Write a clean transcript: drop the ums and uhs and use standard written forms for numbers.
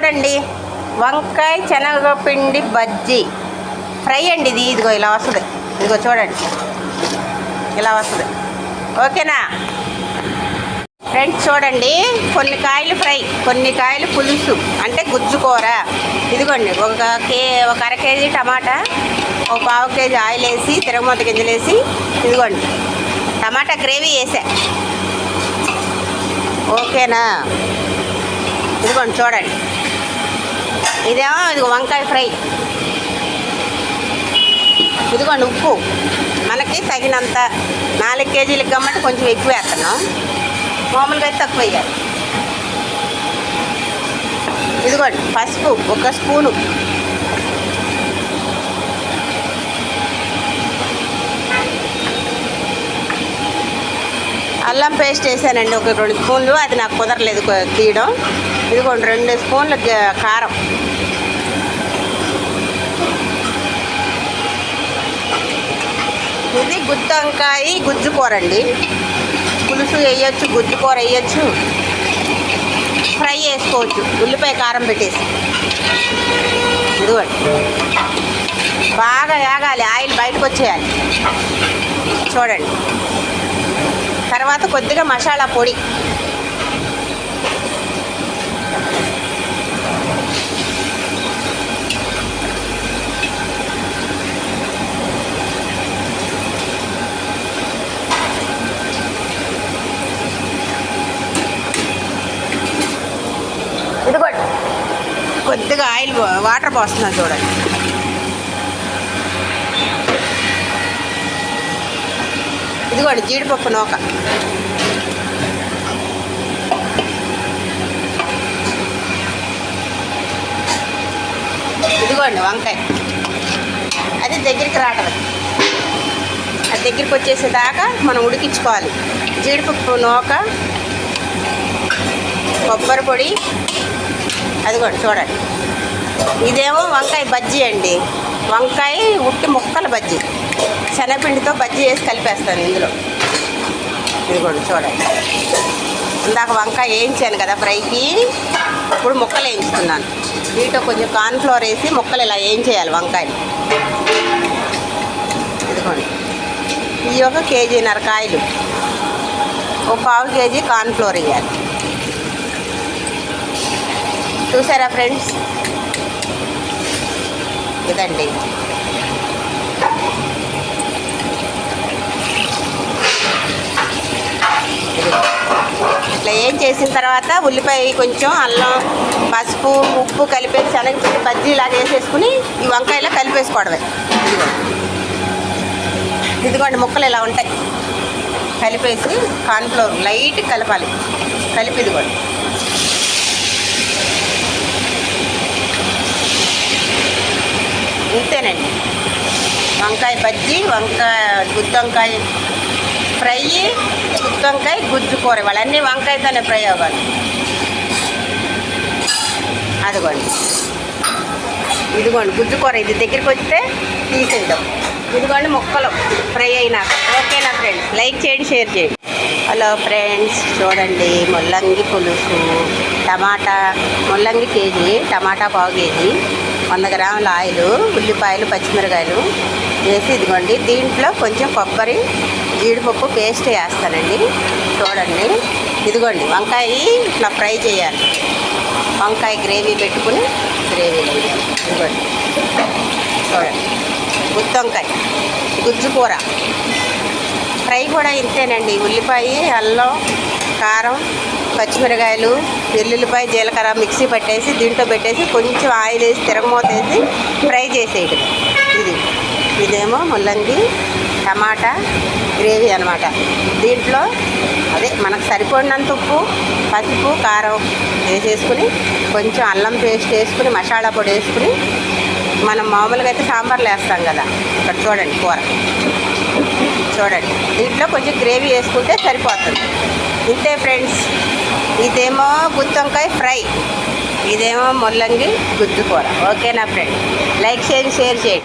చూడండి, వంకాయ శనగపిండి బజ్జీ ఫ్రై అండి. ఇదిగో ఇలా వస్తుంది. ఇదిగో చూడండి, ఇలా వస్తుంది. ఓకేనా ఫ్రెండ్స్? చూడండి, కొన్ని కాయలు ఫ్రై, కొన్ని కాయలు పులుసు అంటే గుజ్జు కూర. ఇదిగోండి, ఒక అర కేజీ టమాటా, ఒక పావు కేజీ ఆయిల్ వేసి తిరగమూత గింజలు వేసి, ఇదిగోండి టమాటా గ్రేవీ వేసా. ఓకేనా? ఇదిగోండి చూడండి, ఇదేమో ఇదిగో వంకాయ ఫ్రై. ఇదిగోండి ఉప్పు మనకి తగినంత. 4 కేజీలకు కాబట్టి కొంచెం ఎక్కువ వేస్తున్నాం, మామూలుగా అయితే తక్కువ వేయాలి. ఇదిగోండి పసుపు 1 స్పూను, అల్లం పేస్ట్ వేసానండి ఒక 2 స్పూన్లు. అది నాకు కుదరలేదు తీయడం. ఇదిగోండి 2 స్పూన్లు కారం. ఇది గుత్తి వంకాయ గుజ్జు కూర అండి. పులుసు వేయచ్చు, గుజ్జు కూర వేయచ్చు, ఫ్రై చేసుకోవచ్చు ఉల్లిపాయ కారం పెట్టేసి. ఇదిగోండి బాగా వేగాలి, ఆయిల్ బయటకు వచ్చేయాలి. చూడండి, తర్వాత కొద్దిగా మసాలా పొడి. ఇదిగోండి కొద్దిగా ఆయిల్ వాటర్ పోస్తున్నాను చూడండి. ఇదిగోండి జీడిపప్పు నూక. ఇదిగోండి వంకాయ. అది దగ్గరికి రావటం, అది దగ్గరికి వచ్చేసేదాకా మనం ఉడికించుకోవాలి. జీడిపప్పు నూక, కొబ్బరి పొడి. అదిగోండి చూడండి, ఇదేమో వంకాయ బజ్జీ అండి. వంకాయ ఉట్టి ముక్కల బజ్జీ, శనగపిండితో బజ్జీ వేసి కలిపేస్తాను ఇందులో. ఇదిగోండి చూడండి, ఇందాక వంకాయ వేయించాను కదా ఫ్రైకి, ఇప్పుడు ముక్కలు వేయించుకున్నాను. వీటితో కొంచెం కార్న్ఫ్లోర్ వేసి ముక్కలు ఇలా వేయించేయాలి వంకాయలు. ఇదిగోండి, ఈ 1 కేజీన్నర కాయలు, ఒక పావు కేజీ కార్న్ఫ్లోర్ వేయాలి. చూసారా ఫ్రెండ్స్? ఇదండి. ఇట్లా ఏం చేసిన తర్వాత ఉల్లిపాయ కొంచెం, అల్లం, పసుపు, ఉప్పు కలిపేసి శనగపిండి బజ్జీలాగా వేసేసుకుని ఈ వంకాయలో కలిపేసుకోవడమే. ఇదిగోండి ముక్కలు ఇలా ఉంటాయి. కలిపేసి కార్న్ఫ్లోర్ లైట్ కలపాలి. కలిపి ఇదిగోండి ఇంతేనండి. వంకాయ బజ్జీ, గుత్తి వంకాయ ఫ్రై, గుత్తి వంకాయ గుజ్జు కూర. వాళ్ళన్నీ వంకాయతోనే ఫ్రై అవ్వాలి. అదిగోండి, ఇదిగోండి గుజ్జు కూర. ఇది దగ్గరికి వస్తే తీసేద్దాం. ఇదిగోండి ముక్కలు ఫ్రై అయినాక. ఓకేనా ఫ్రెండ్స్? లైక్ చేయండి, షేర్ చేయండి. హలో ఫ్రెండ్స్, చూడండి ముల్లంగి పులుసు, టమాటా, ముల్లంగి కేజీ, టమాటా పావు కేజీ, 100 గ్రాముల ఆయిల్, ఉల్లిపాయలు, పచ్చిమిరకాయలు వేసి, ఇదిగోండి దీంట్లో కొంచెం కొబ్బరి, జీడిపప్పు పేస్ట్ వేస్తానండి. చూడండి, ఇదిగోండి వంకాయ ఇట్లా ఫ్రై చేయాలి. వంకాయ గ్రేవీ పెట్టుకుని గ్రేవీ వేయాలి. ఇదిగోండి చూడండి, గుత్తి వంకాయ గుజ్జు కూర ఫ్రై కూడా ఇంతేనండి. ఉల్లిపాయ, అల్లం, కారం, పచ్చిమిరకాయలు, వెల్లుల్లిపాయ, జీలకర్ర మిక్సీ పట్టేసి దీంట్లో పెట్టేసి కొంచెం ఆయిల్ వేసి తిరగమూత వేసి ఫ్రై చేసేయడం. ఇదేమో ముల్లంగి టమాటా గ్రేవీ అనమాట. దీంట్లో అదే మనకు సరిపడినంత ఉప్పు, పసుపు, కారం వేసేసుకుని కొంచెం అల్లం పేస్ట్ వేసుకుని మసాలా పొడి వేసుకుని, మనం మామూలుగా అయితే సాంబార్లు వేస్తాం కదా, ఇక్కడ చూడండి కూర. చూడండి దీంట్లో కొంచెం గ్రేవీ వేసుకుంటే సరిపోతుంది. ఇంతే ఫ్రెండ్స్. ఇదేమో గుత్తి వంకాయ ఫ్రై, ఇదేమో ముల్లంగి గుజ్జు కూర. ఓకేనా ఫ్రెండ్స్? లైక్ చేయండి, షేర్ చేయండి.